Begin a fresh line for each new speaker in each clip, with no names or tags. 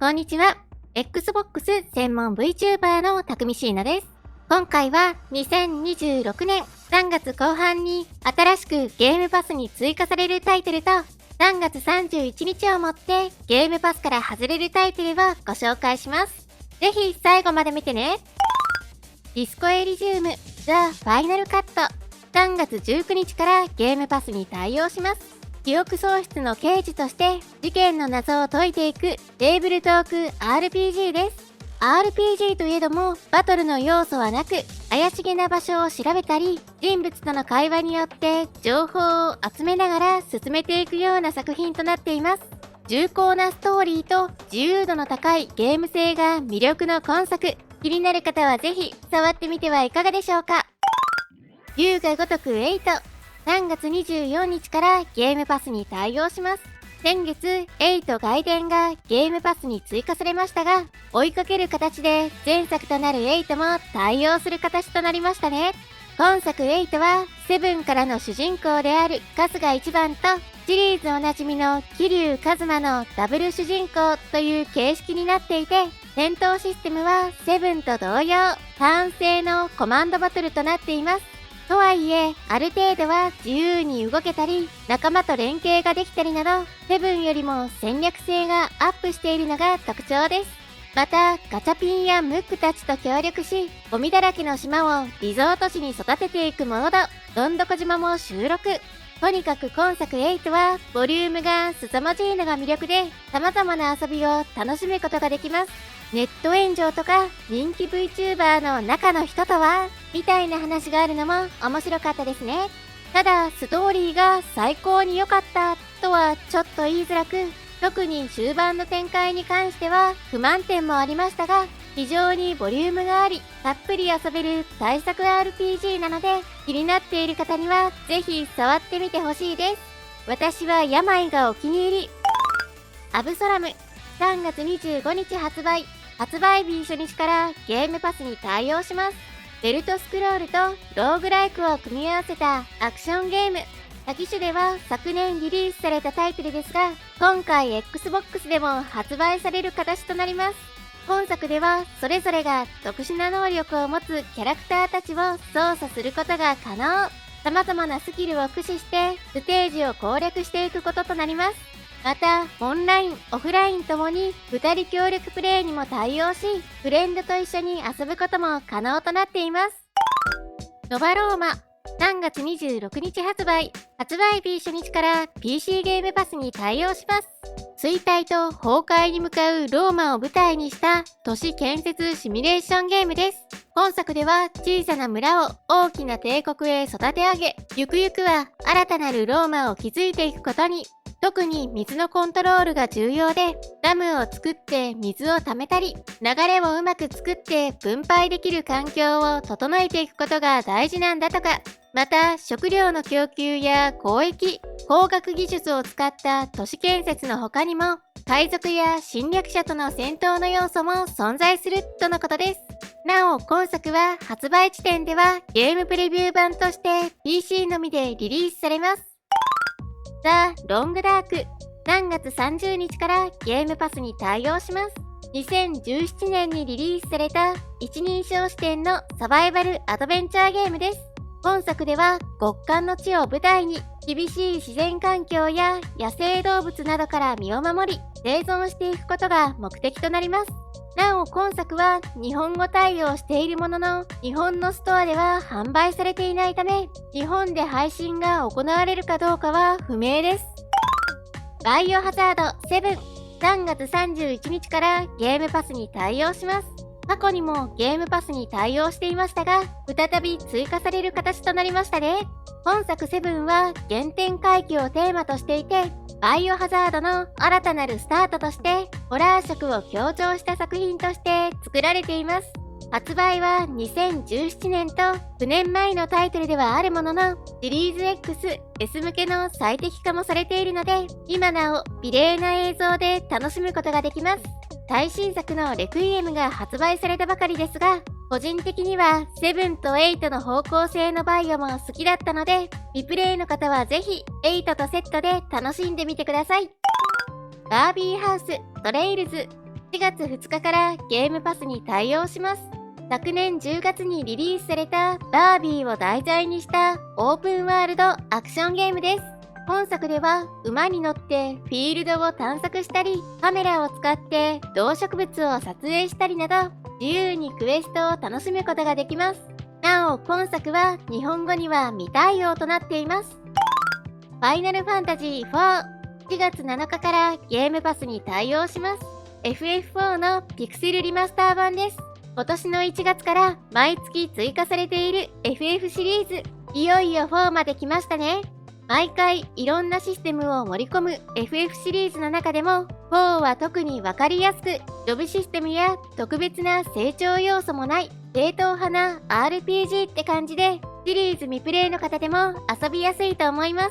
こんにちは。Xbox 専門 VTuber のたくみしーなです。今回は2026年3月後半に新しくゲームパスに追加されるタイトルと3月31日をもってゲームパスから外れるタイトルをご紹介します。ぜひ最後まで見てね。ディスコエリジウム The Final Cut 3月19日からゲームパスに対応します。記憶喪失の刑事として事件の謎を解いていくテーブルトーク RPG です。RPG といえどもバトルの要素はなく、怪しげな場所を調べたり人物との会話によって情報を集めながら進めていくような作品となっています。重厚なストーリーと自由度の高いゲーム性が魅力の今作、気になる方はぜひ触ってみてはいかがでしょうか。龍が如く8、3月24日からゲームパスに対応します。先月、8外伝がゲームパスに追加されましたが、追いかける形で前作となる8も対応する形となりましたね。今作8は、セブンからの主人公である春日一番と、シリーズおなじみの桐生一馬のダブル主人公という形式になっていて、戦闘システムはセブンと同様、ターン制のコマンドバトルとなっています。とはいえ、ある程度は自由に動けたり、仲間と連携ができたりなど、セブンよりも戦略性がアップしているのが特徴です。また、ガチャピンやムックたちと協力し、ゴミだらけの島をリゾート地に育てていくモード、どんどこ島も収録。とにかく今作8は、ボリュームが凄まじいのが魅力で、様々な遊びを楽しむことができます。ネット炎上とか人気 VTuber の中の人とはみたいな話があるのも面白かったですね。ただストーリーが最高に良かったとはちょっと言いづらく、特に終盤の展開に関しては不満点もありましたが、非常にボリュームがありたっぷり遊べる大作 RPG なので、気になっている方にはぜひ触ってみてほしいです。私は病がお気に入り。アブソラム3月25日発売日初日からゲームパスに対応します。ベルトスクロールとローグライクを組み合わせたアクションゲーム。他機種では昨年リリースされたタイトルですが、今回 Xbox でも発売される形となります。本作ではそれぞれが特殊な能力を持つキャラクターたちを操作することが可能。様々なスキルを駆使してステージを攻略していくこととなります。また、オンライン、オフラインともに2人協力プレイにも対応し、フレンドと一緒に遊ぶことも可能となっています。ノバローマ、3月26日発売日初日から PC ゲームパスに対応します。衰退と崩壊に向かうローマを舞台にした都市建設シミュレーションゲームです。本作では小さな村を大きな帝国へ育て上げ、ゆくゆくは新たなるローマを築いていくことに。特に水のコントロールが重要で、ダムを作って水を溜めたり、流れをうまく作って分配できる環境を整えていくことが大事なんだとか。また、食料の供給や交易、工学技術を使った都市建設の他にも、海賊や侵略者との戦闘の要素も存在するとのことです。なお、今作は発売時点ではゲームプレビュー版として PC のみでリリースされます。ザ・ロングダーク3月30日からゲームパスに対応します。2017年にリリースされた一人称視点のサバイバルアドベンチャーゲームです。本作では極寒の地を舞台に厳しい自然環境や野生動物などから身を守り生存していくことが目的となります。なお今作は日本語対応しているものの、日本のストアでは販売されていないため、日本で配信が行われるかどうかは不明です。バイオハザード7、3月31日からゲームパスに対応します。過去にもゲームパスに対応していましたが、再び追加される形となりましたね。本作7は原点回帰をテーマとしていて、バイオハザードの新たなるスタートとして、ホラー色を強調した作品として作られています。発売は2017年と9年前のタイトルではあるものの、シリーズ X、S 向けの最適化もされているので、今なお美麗な映像で楽しむことができます。最新作のレクイエムが発売されたばかりですが、個人的には7と8の方向性のバイオも好きだったので、リプレイの方はぜひ8とセットで楽しんでみてください。バービーハウストレイルズ4月2日からゲームパスに対応します。昨年10月にリリースされたバービーを題材にしたオープンワールドアクションゲームです。本作では馬に乗ってフィールドを探索したり、カメラを使って動植物を撮影したりなど、自由にクエストを楽しむことができます。なお、今作は日本語には未対応となっています。ファイナルファンタジー4、4月7日からゲームパスに対応します。FF4 のピクセルリマスター版です。今年の1月から毎月追加されている FF シリーズ、いよいよ4まで来ましたね。毎回いろんなシステムを盛り込む FF シリーズの中でも、4は特にわかりやすく、ジョブシステムや特別な成長要素もない正統派な RPG って感じで、シリーズ未プレイの方でも遊びやすいと思います。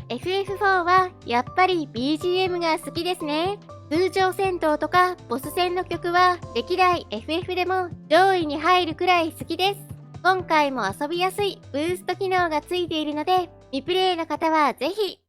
FF4 はやっぱり BGM が好きですね。通常戦闘とかボス戦の曲は歴代 FF でも上位に入るくらい好きです。今回も遊びやすいブースト機能がついているので、未プレイの方はぜひ。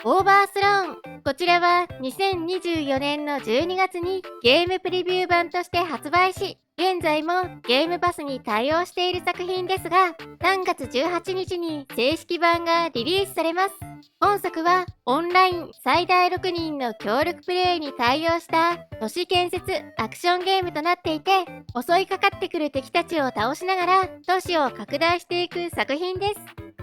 オーバースローン。こちらは2024年の12月にゲームプレビュー版として発売し、現在もゲームパスに対応している作品ですが、3月18日に正式版がリリースされます。本作はオンライン最大6人の協力プレイに対応した都市建設アクションゲームとなっていて、襲いかかってくる敵たちを倒しながら都市を拡大していく作品です。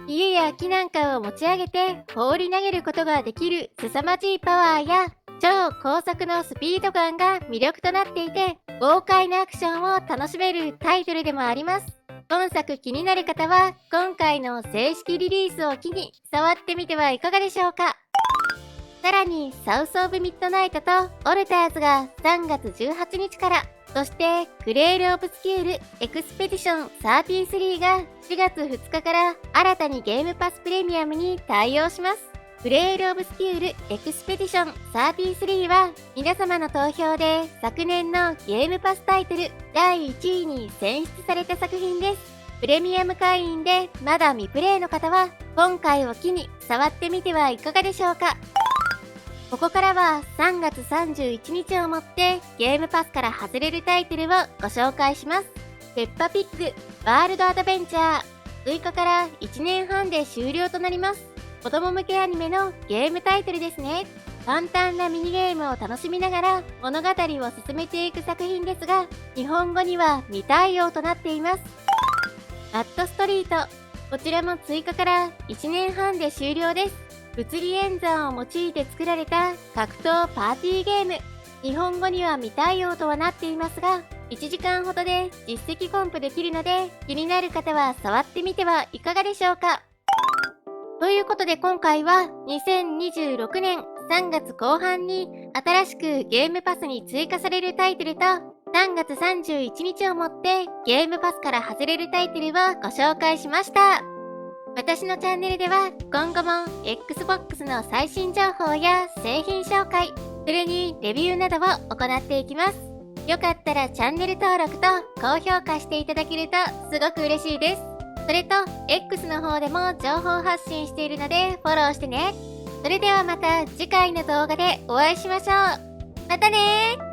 家や木なんかを持ち上げて放り投げることができる凄まじいパワーや超高速のスピード感が魅力となっていて、豪快なアクションを楽しめるタイトルでもあります。本作気になる方は今回の正式リリースを機に触ってみてはいかがでしょうか。さらにサウスオブミッドナイトとオルターズが3月18日から、そしてクレールオブスキュールエクスペディション33が4月2日から新たにゲームパスプレミアムに対応します。クレールオブスキュールエクスペディション33は皆様の投票で昨年のゲームパスタイトル第1位に選出された作品です。プレミアム会員でまだ未プレイの方は今回を機に触ってみてはいかがでしょうか。ここからは3月31日をもってゲームパスから外れるタイトルをご紹介します。ペッパピッグワールドアドベンチャー。追加から1年半で終了となります。子供向けアニメのゲームタイトルですね。簡単なミニゲームを楽しみながら物語を進めていく作品ですが、日本語には未対応となっています。マッドストリート。こちらも追加から1年半で終了です。物理演算を用いて作られた格闘パーティーゲーム。日本語には未対応とはなっていますが、1時間ほどで実績コンプできるので、気になる方は触ってみてはいかがでしょうか。ということで今回は2026年3月後半に新しくゲームパスに追加されるタイトルと、3月31日をもってゲームパスから外れるタイトルをご紹介しました。私のチャンネルでは今後も Xbox の最新情報や製品紹介、それにレビューなどを行っていきます。よかったらチャンネル登録と高評価していただけるとすごく嬉しいです。それと X の方でも情報発信しているのでフォローしてね。それではまた次回の動画でお会いしましょう。またねー。